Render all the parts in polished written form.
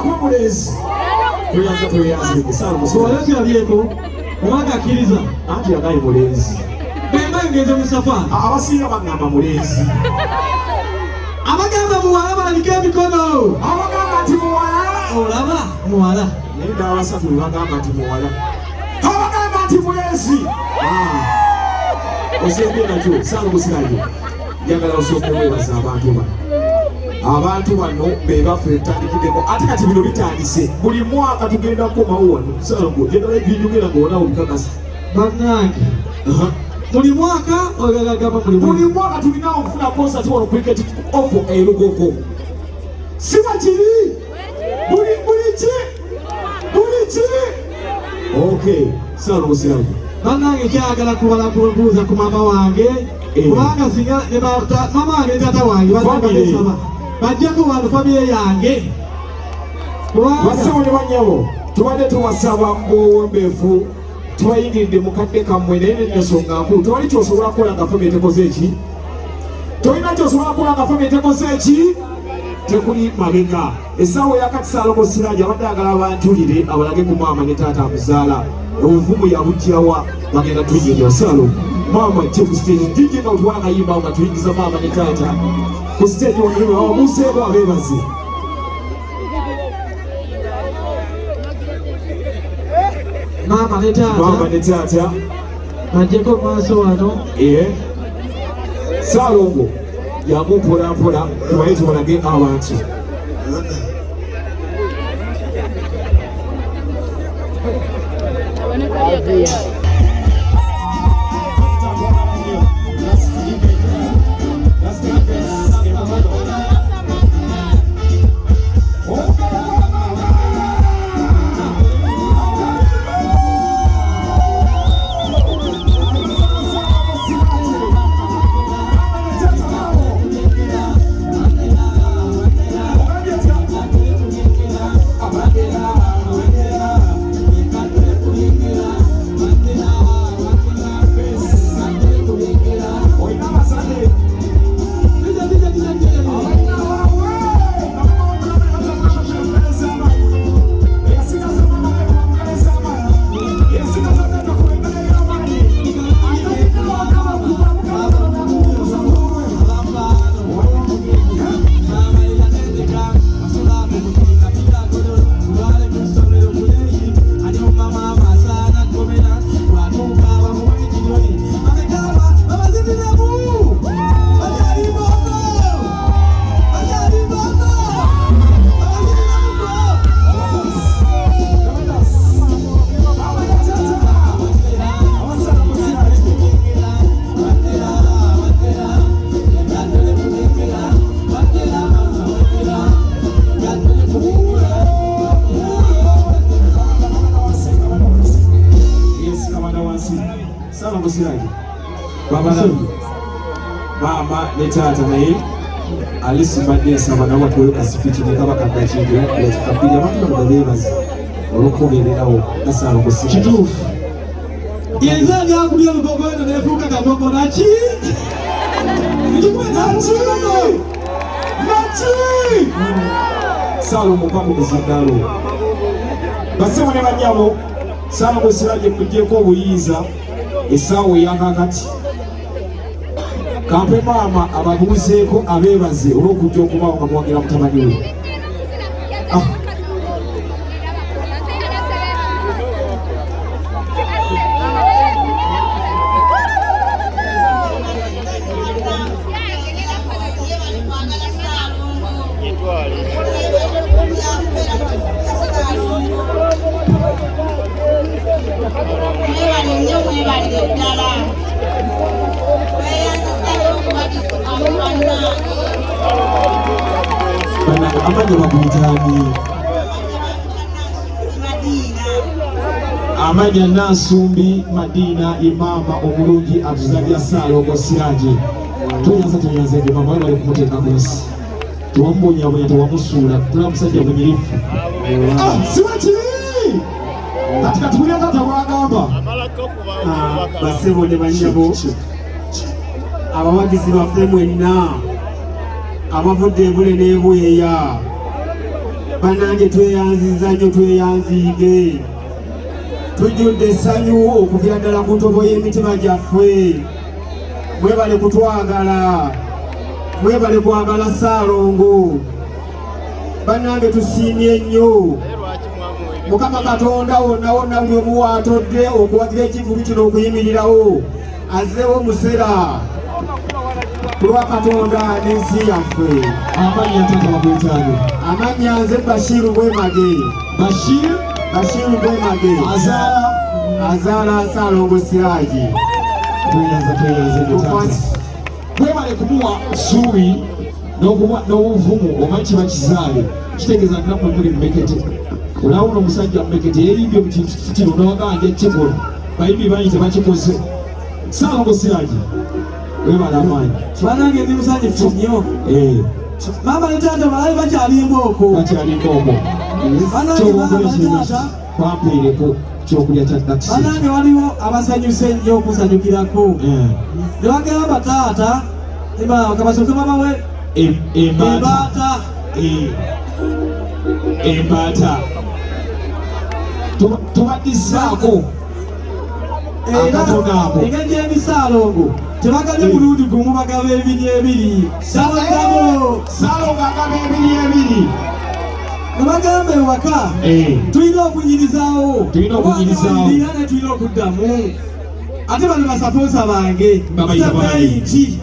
kuba mulenzi tuyanza tweyanzike soalezi abyeko obaga akkiriza anti yagaye mulenzi bemba ngenze mu safari abasinga bagamba mulenzi abagamba muwala balabika emikono abagamba nti muwala olaba muwala naye ndabasatu bagamba nti muwala abagamba nti mulenzi osembye nakyo saala obusirayo njagala osooke weebaza abantu bano bebaffe tutandikiddeko ate kati bino bitandise buli mwaka tugenda kukomawo wano salongo njagala ebinyumira ngaonawo bikakasa bannange buli mwaka ogagagamba buli mwaka tulinawo okufuna konsati wano cricket ofo erugogo siba kiri buli ki okay saala obusirayo bannange kyagala kubuuza ku mama wange kubanga singa mama wange tata wange bajjako wano famire yange basebo ne banyabo tubadde tuwasaba mbowombeefu tubayingidde mukadde kammwe naye nensonga nkulu tewali kyosobola kukola nga famire tekoze eki tolina kyosobola kukola nga famire tekoze eki tekuli mabega essaawa eyakati Salomo Sirajja abadde agala abantulire abalage ku maama ne taata amuzaala obuvumu yabugyawa bagenda tuyingira Salomo maama jje ku stage DJ nga otwala kayimba nga tuyingiza maama ne taata ku stage wamuseeko abeebaze maama ne taata bajjeko maaso wano Salomo yangu mpolampola tubaye tubalage abantu Mama ne taata naye alisibadde ensaba nabo batweka sipiki ne kabaka kakingira ekikabiri abantu bano beebaze olw'okubeererawo nasaala omusira kituufu yenza nyakulya olugogo eno nefuuka kagogo naki saala omupa mu kuziddalo basebo ne banyabo saala Sirajja mugyeko obuyinza essaawa eyakakati kampe maama ababuuzeeko abeebaze olw'okujja okubaawo nga muwagira mutabani we amanya baguyitaani amanya Nansumbi Madina imaama omulungi atuzalira Salomo Sirajja tuyanza ebyo mama bali kumuteeka ku nsi tewamubonyabonya tewamusuula tula musajja munyirifu siba kiri kati katulya tata bwagamba basebo ne banyabo abawagizi baffe mwenna abavudde ebule n'ebweya Bannange tweyanziza nnyo tweyanziige. Tujjudde essanyu okuviira ddala ku ntobo y'emitima gyaffe. Mwebale kutwagala. Mwebale kwagala Ssaalongo. Bannange tusiimye nnyo. Mukama Katonda wonna wonna buli omu waatodde okuwagira ekivubi kino okuyimirirawo. Azzeewo omuseera ku lwa Katonda n'ensi yaffe. Amannya Taata bagwetaaga. Amannya nze Bashiru Bwemage. Bashiru Bwemage. Azaala Ssaalongo Siraaji. Mwebale kumuwa ssuubi n'obuvumu oba kiba kizaale. Kitegeeza nnaku muli mmekete. Olawuna omusajja mmekete yeerimbye mu kintu kino n'owaganja ekikola. Bayimbi bangi tebakikoze. Ssaalongo Siraaji. Webale amaanyi. Bannange ndi musanyufu nnyo. Maama ne taata balabe bakyalimba okwo. Bakyalimba okwo. Bannange maama ne taata kwampeereko kyokulya kya takisi. Bannange waliwo abasanyuse nnyo okusanyukirako. Ne bagamba taata kabasooke babawe embaata. Tubaddizaako akatono ako. Engeri gy'emisaalongo tebagabye mulundi gumu bagaba ebiri ebiri. Ssaalongo agaba ebiri. Ne bagamba ewaka tulina okunyirizawo. Era ne tulina okuddamu. Ate bano basapoosa bange Sitapeyiti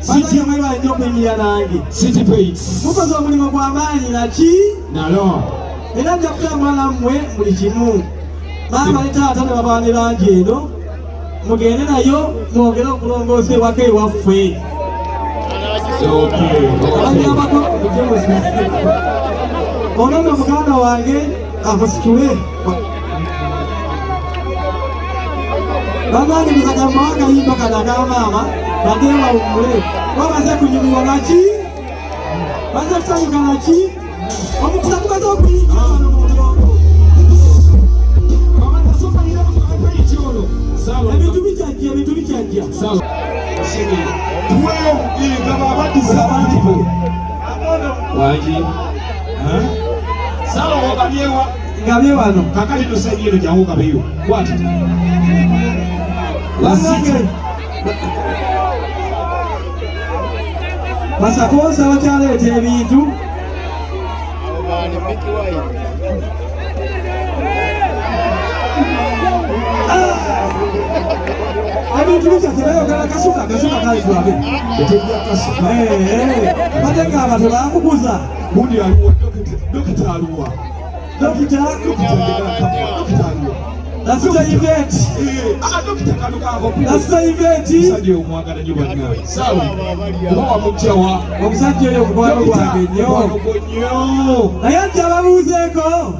banagamwe balina okuyimirira nange. Mukoze omulimu gw'amaanyi naki era nja kutambula nammwe buli kimu. Maama ne taata ne baba ne langi eno mugende nayo mwogere okulongoosa ewaka ewaffe. Ono nno muganda wange akusitule. Bannange muzagamba akayimba kano akamaama badde bawummule. Babaze kunyumirwa naki? Baze kusanyuka naki? Omukisa gubaze okuyingira wano mu mulongo. Ebintu bijajja. Tuweyo ngaba abaddiza abantu. Wangi. Ssaalongo Ngabye wano. Kakati tusajja eno jangu kabeyo. Kwati. Basapoosa bakyaleeta ebintu. Ebintu bikyakirayo kasuka kale tulabe. Bate ngaba tebakuguza. Gundi aliwo dokita aliwa. Dokita That's the event. That's the event. Sadio mwagala nyo bannange. Sawa. Kuba mukyawa. Omusajja oyo omukwano gwange nnyo. Naye nti ababuuzeeko